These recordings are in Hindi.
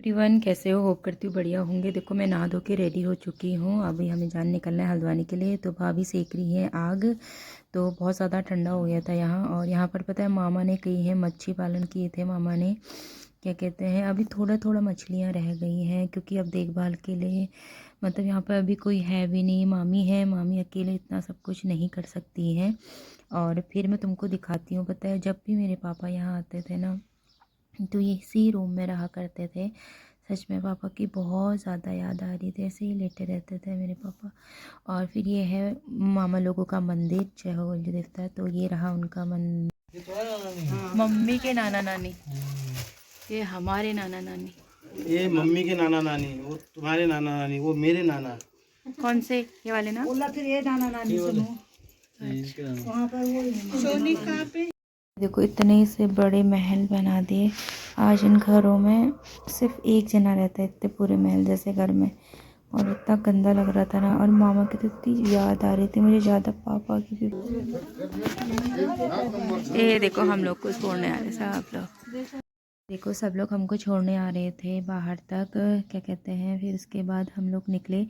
एवरीवन, कैसे हो? होप करती हूँ बढ़िया होंगे। देखो, मैं नहा धो के रेडी हो चुकी हूँ। अभी हमें जान निकलना है हल्द्वानी के लिए। तो भाभी सेक रही है आग। तो बहुत ज़्यादा ठंडा हो गया था यहाँ। और यहाँ पर पता है मामा ने कही है मच्छी पालन किए थे मामा ने, क्या कहते हैं, अभी थोड़ा थोड़ा मछलियाँ रह गई हैं क्योंकि अब देखभाल के लिए मतलब यहाँ पर अभी कोई है भी नहीं। मामी है, मामी अकेले इतना सब कुछ नहीं कर सकती है। और फिर मैं तुमको दिखाती हूँ। पता है जब भी मेरे पापा यहाँ आते थे ना तो ये इसी रूम में रहा करते थे। सच में पापा की बहुत ज़्यादा याद आ रही थी, ऐसे ही लेटे रहते थे मेरे पापा। और फिर ये है मामा लोगों का मंदिर, जय हो गंज देवता। तो ये रहा उनका मंदिर। मम्मी के नाना नानी, ये हमारे नाना नानी। ये मम्मी के नाना नानी, वो तुम्हारे नाना नानी, वो मेरे नाना। कौन से? ये वाले ना? फिर ये नाना नानी सुनो वहाँ पर वो सोनी कहाँ पे। देखो, इतने से बड़े महल बना दिए। आज इन घरों में सिर्फ एक जना रहता है, इतने पूरे महल जैसे घर में। और इतना गंदा लग रहा था ना। और मामा की तो इतनी याद आ रही थी मुझे, ज़्यादा पापा की भी। ये देखो, हम लोग को छोड़ने आ रहे सब लोग। देखो, सब लोग हमको छोड़ने आ रहे थे बाहर तक, क्या कहते हैं। फिर उसके बाद हम लोग निकले,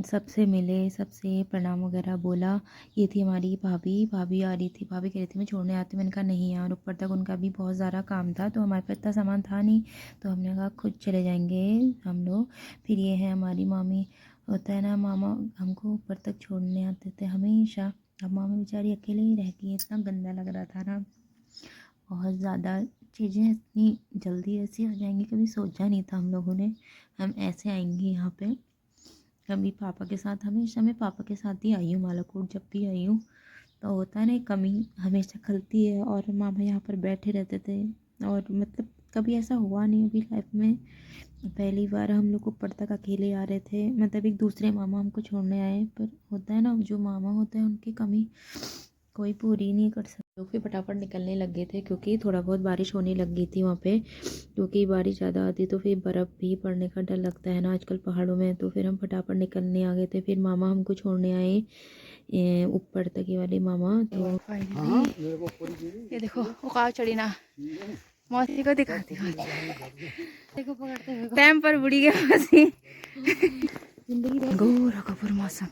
सबसे मिले, सबसे प्रणाम वगैरह बोला। ये थी हमारी भाभी। भाभी आ रही थी, भाभी कह रही थी मैं छोड़ने आती हूँ। मैंने कहा नहीं यार, ऊपर तक उनका भी बहुत ज़्यादा काम था तो हमारे पास इतना सामान था नहीं। तो हमने कहा खुद चले जाएंगे हम लोग। फिर ये है हमारी मामी। होता है ना, मामा हमको ऊपर तक छोड़ने आते थे हमेशा। अब मामा बेचारी अकेले ही रह गई। इतना गंदा लग रहा था ना, बहुत ज़्यादा। चीज़ें इतनी जल्दी ऐसी हो जाएंगी, कभी सोचा नहीं था हम लोगों ने हम ऐसे आएंगे यहाँ पे। कभी पापा के साथ, हमेशा मैं पापा के साथ ही आई हूँ बालाकोट। जब भी आई हूँ तो होता है ना, कमी हमेशा खलती है। और मामा यहाँ पर बैठे रहते थे। और मतलब कभी ऐसा हुआ नहीं अभी लाइफ में। पहली बार हम लोग ऊपर तक अकेले आ रहे थे, मतलब एक दूसरे मामा हमको छोड़ने आए। पर होता है ना, जो मामा होते हैं उनकी कमी कोई पूरी नहीं कर सकते। लोग फिर फटाफट निकलने लग गए थे क्योंकि थोड़ा बहुत बारिश होने लग गई थी वहाँ पे। क्योंकि बारिश ज़्यादा आती तो फिर बर्फ़ भी पड़ने का डर लगता है ना आजकल पहाड़ों में। तो फिर हम फटाफट निकलने आ गए थे। फिर मामा हमको छोड़ने आए ऊपर तक, ये वाले मामा। तो ये देखो, उकाव चढ़ी ना, मौसी को दिखाती हूँ। देखो पकड़ते हुए टाइम पर बुढ़ी गया मौसी। गोरा कपूर मौसम।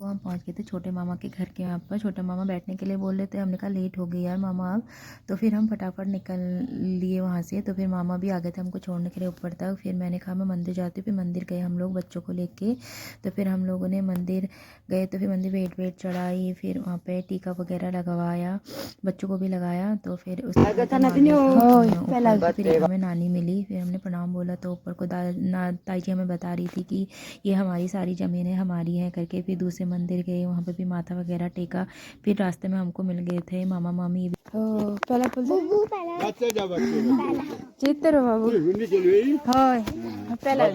तो हम पहुंच गए थे छोटे मामा के घर के यहाँ पर। छोटे मामा बैठने के लिए बोल रहे थे, हमने कहा लेट हो गई यार मामा अब। तो फिर हम फटाफट निकल लिए वहाँ से। तो फिर मामा भी आ गए थे हमको छोड़ने के लिए ऊपर तक। फिर मैंने कहा मैं मंदिर जाती हूँ। फिर मंदिर गए हम लोग बच्चों को लेके। तो फिर हम लोगों ने मंदिर गए, तो फिर मंदिर वेट चढ़ाई। फिर वहाँ पे टीका वगैरह लगवाया, बच्चों को भी लगाया। तो फिर फिर हमें नानी मिली। फिर हमने प्रणाम बोला तो ऊपर को ताई जी हमें बता रही थी कि ये हमारी सारी ज़मीनें हमारी हैं करके। फिर दूसरे मंदिर गए, वहाँ पे भी माथा वगैरह टेका। फिर रास्ते में हमको मिल गए थे मामा मामी। पहला चित्र बाबू पहला पहला।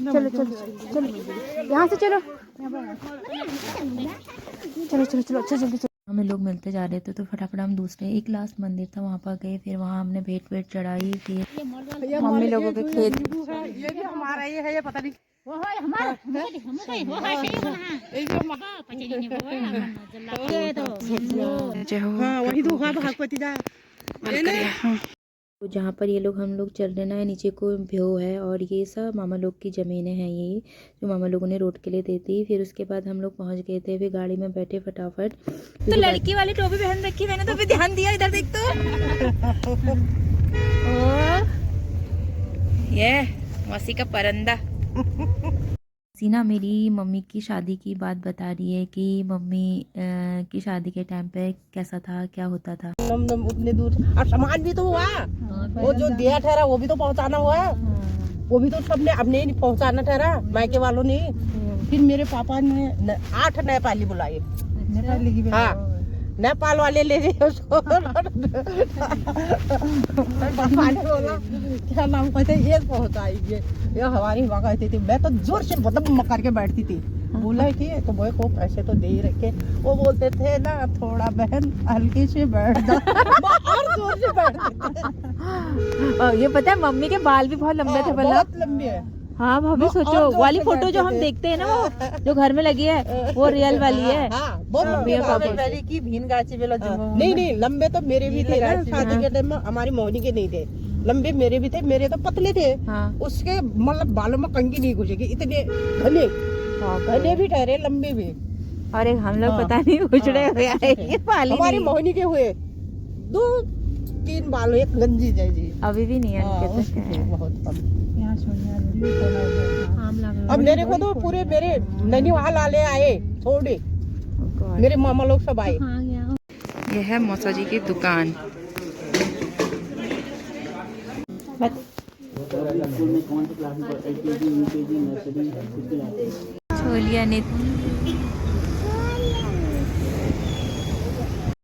चलो चलो चलो, यहाँ से चलो, चलो चलो चलो, अच्छा जल्दी चलो। हमें लोग मिलते जा रहे थे तो फटाफट हम दूसरे एक लास्ट मंदिर था वहाँ पर गए। फिर वहाँ हमने भेंट चढ़ाई। फिर मम्मी लोगों के खेत, ये भी हमारा ये है, ये पता नहीं वो है हमारा वही तो भागवती जा। तो जहाँ पर ये लोग हम लोग चल रहे ना, नीचे को भ्यो है। और ये सब मामा लोग की ज़मीनें हैं, ये जो मामा लोगों ने रोड के लिए दी थी। फिर उसके बाद हम लोग पहुँच गए थे। फिर गाड़ी में बैठे फटाफट। तो लड़की वाली टोपी पहन रखी मैंने, तो फिर ध्यान दिया इधर देख तो। ये मौसी का परंदा। सीना मेरी मम्मी की शादी की बात बता रही है कि मम्मी की शादी के टाइम पे कैसा था, क्या होता था। उतने दूर और सामान भी तो हुआ, वो जो दिया ठहरा वो भी तो पहुंचाना हुआ। वो भी तो सबने अपने ही पहुंचाना ठहरा, मायके वालों ने। फिर मेरे पापा ने 8 नेपाली बुलाए। हाँ, नेपाल वाले ले गए उसको। पापा ने बोला क्या नाम कहते ये पहुंचाएंगे, ये हमारी माँ कहती थी। मैं तो जोर से बदम करके बैठती थी। बोला कि तो वो को पैसे तो दे ही रखे। वो बोलते थे ना थोड़ा बहन हल्की से बैठ जा, और जोर से बैठते थे। ये पता है मम्मी के बाल भी बहुत लंबे थे, बहुत लंबे है। हाँ भाभी वो सोचो और जोर वाली से फोटो जो गाते हम थे। देखते हैं ना वो जो घर में लगी है वो रियल वाली है। हाँ, बहुत हाँ, लंबे ये बाल पापा। है। की भीन गाची बेला नहीं नहीं, लंबे तो मेरे भी थे ना, शादी के टाइम में हमारी मोहनी के नहीं थे, लंबे मेरे भी थे, मेरे तो पतले थे। हाँ उसके मतलब बालों में कंघी नहीं घुसेगी, इतने घने घने भी ठहरे, लंबे भी। और एक हम लोग हाँ। पता नहीं उछड़े हाँ, हुए आए ये पाली हमारी नहीं। मोहनी के हुए 2-3 बाल, एक गंजी जैसी। अभी भी नहीं है हाँ, इनके तो उसके क्या थे है। बहुत कम। आम लगा अब मेरे को तो पूरे मेरे नैनीवाल वाले आए थोड़े, Oh God. मेरे मामा लोग सब आए। आ गया। ये है मौसा जी की दुकान। छोलिया नित्य